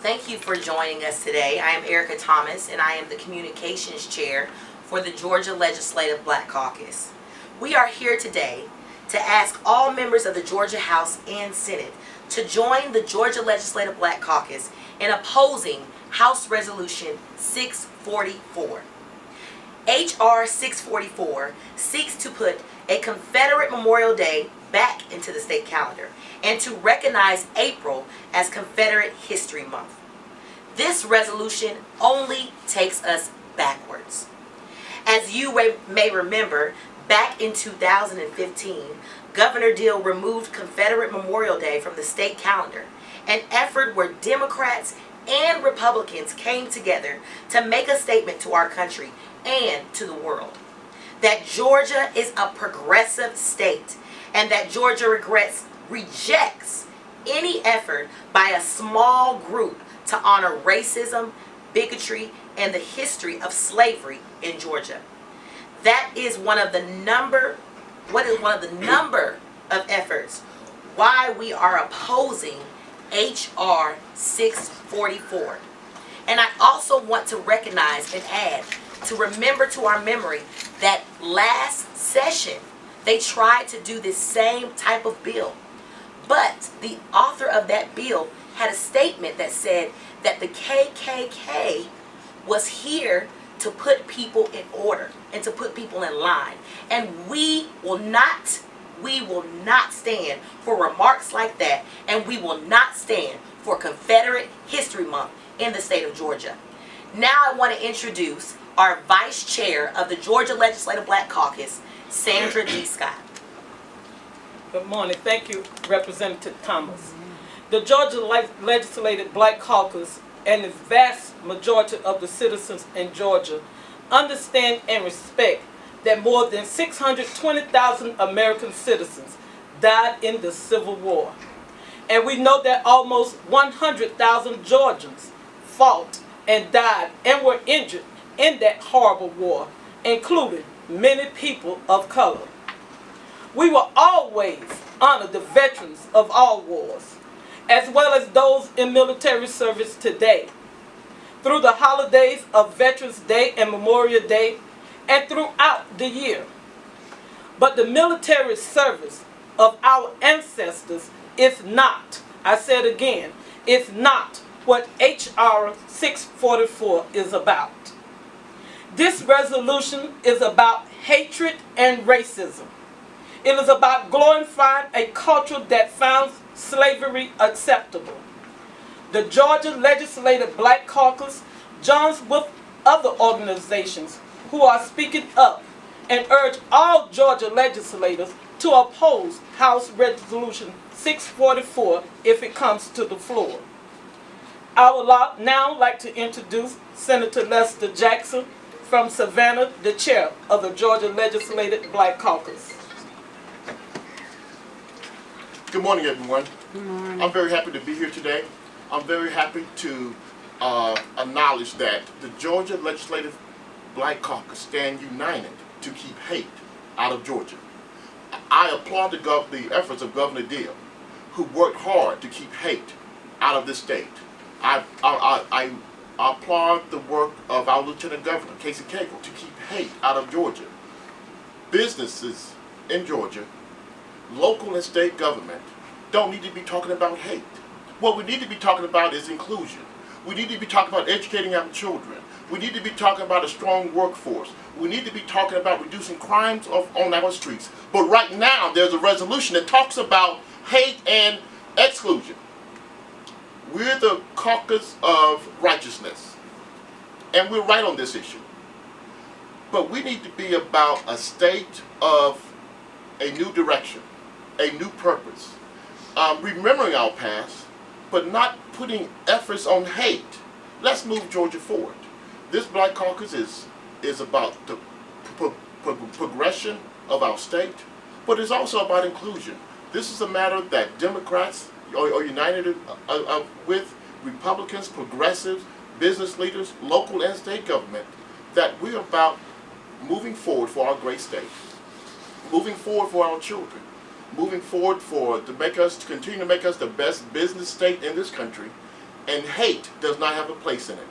Thank you for joining us today. I am Erica Thomas, and I am the Communications Chair for the Georgia Legislative Black Caucus. We are here today to ask all members of the Georgia House and Senate to join the Georgia Legislative Black Caucus in opposing House Resolution 644. H.R. 644 seeks to put a Confederate Memorial Day back into the state calendar and to recognize April as Confederate History Month. This resolution only takes us backwards. As you may remember, back in 2015, Governor Deal removed Confederate Memorial Day from the state calendar, an effort where Democrats and Republicans came together to make a statement to our country and to the world that Georgia is a progressive state and that Georgia rejects any effort by a small group to honor racism, bigotry, and the history of slavery in Georgia. That is one of the number of efforts why we are opposing H.R. 644. And I also want to recognize and add to remember to our memory that last session they tried to do this same type of bill. But the author of that bill had a statement that said that the KKK was here to put people in order and to put people in line. And we will not stand for remarks like that, and we will not stand for Confederate History Month in the state of Georgia. Now I want to introduce our Vice Chair of the Georgia Legislative Black Caucus, Sandra D. Scott. Good morning. Thank you, Representative Thomas. The Georgia Legislative Black Caucus and the vast majority of the citizens in Georgia understand and respect that more than 620,000 American citizens died in the Civil War. And we know that almost 100,000 Georgians fought and died and were injured in that horrible war, including many people of color. We will always honor the veterans of all wars, as well as those in military service today, through the holidays of Veterans Day and Memorial Day, and throughout the year. But the military service of our ancestors is not, I said again, is not what H.R. 644 is about. This resolution is about hatred and racism. It is about glorifying a culture that found slavery acceptable. The Georgia Legislative Black Caucus joins with other organizations who are speaking up and urge all Georgia legislators to oppose House Resolution 644 if it comes to the floor. I would now like to introduce Senator Lester Jackson from Savannah, the chair of the Georgia Legislative Black Caucus. Good morning, everyone. Good morning. I'm very happy to be here today. I'm very happy to acknowledge that the Georgia Legislative Black Caucus stand united to keep hate out of Georgia. I applaud the efforts of Governor Deal, who worked hard to keep hate out of this state. I applaud the work of our Lieutenant Governor, Casey Cagle, to keep hate out of Georgia. Businesses in Georgia, local and state government, don't need to be talking about hate. What we need to be talking about is inclusion. We need to be talking about educating our children. We need to be talking about a strong workforce. We need to be talking about reducing crimes on our streets. But right now, there's a resolution that talks about hate and exclusion. We're the caucus of righteousness, and we're right on this issue. But we need to be about a state of a new direction, a new purpose, remembering our past, but not putting efforts on hate. Let's move Georgia forward. This Black Caucus is about the progression of our state, but it's also about inclusion. This is a matter that Democrats are united with, Republicans, progressives, business leaders, local and state government, that we're about moving forward for our great state, moving forward for our children, moving forward to continue to make us the best business state in this country, and hate does not have a place in it.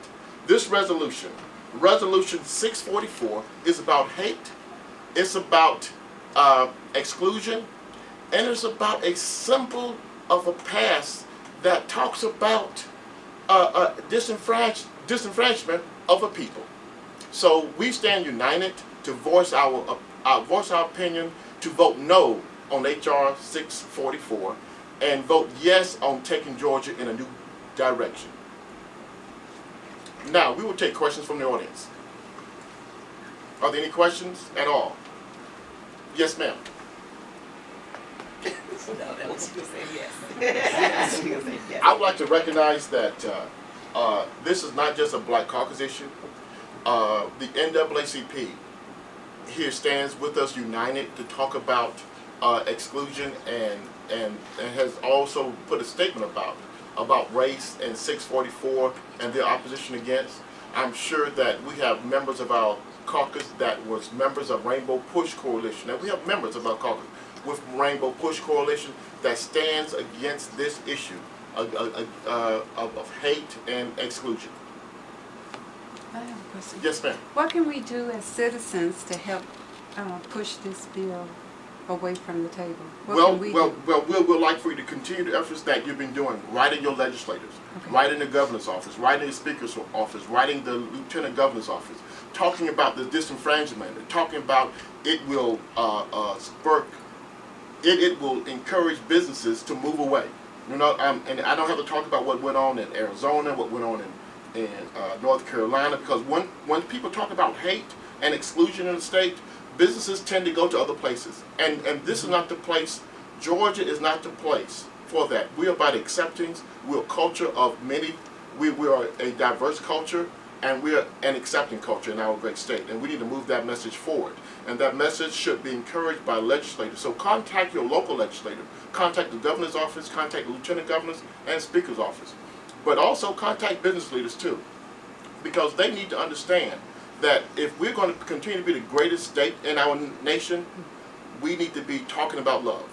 This resolution, Resolution 644, is about hate, it's about exclusion, and it's about a symbol of a past that talks about disenfranchisement of a people. So we stand united to voice our opinion, to vote no on H.R. 644, and vote yes on taking Georgia in a new direction. Now, we will take questions from the audience. Are there any questions at all? Yes, ma'am. No, that was you saying yes. You saying yes. I would like to recognize that this is not just a Black Caucus issue. The NAACP here stands with us united to talk about exclusion and has also put a statement about race and 644 and their opposition against. I'm sure that we have members of our caucus that was members of Rainbow Push Coalition, and we have members of our caucus with Rainbow Push Coalition that stands against this issue of hate and exclusion. I have a question. Yes, ma'am. What can we do as citizens to help push this bill away from the table? What can we do? We'd like for you to continue the efforts that you've been doing, writing your legislators, Okay. writing the governor's office, writing the speaker's office, writing the lieutenant governor's office, talking about the disenfranchisement, and talking about it will it will encourage businesses to move away. You know, and I don't have to talk about what went on in Arizona, what went on in North Carolina, because when people talk about hate and exclusion in the state, businesses tend to go to other places. And this is not the place, Georgia is not the place for that. We are about accepting, we're a culture of many, we are a diverse culture, and we are an accepting culture in our great state. And we need to move that message forward. And that message should be encouraged by legislators. So contact your local legislator, contact the governor's office, contact the lieutenant governor's and speaker's office. But also contact business leaders too, because they need to understand that if we're going to continue to be the greatest state in our nation, we need to be talking about love.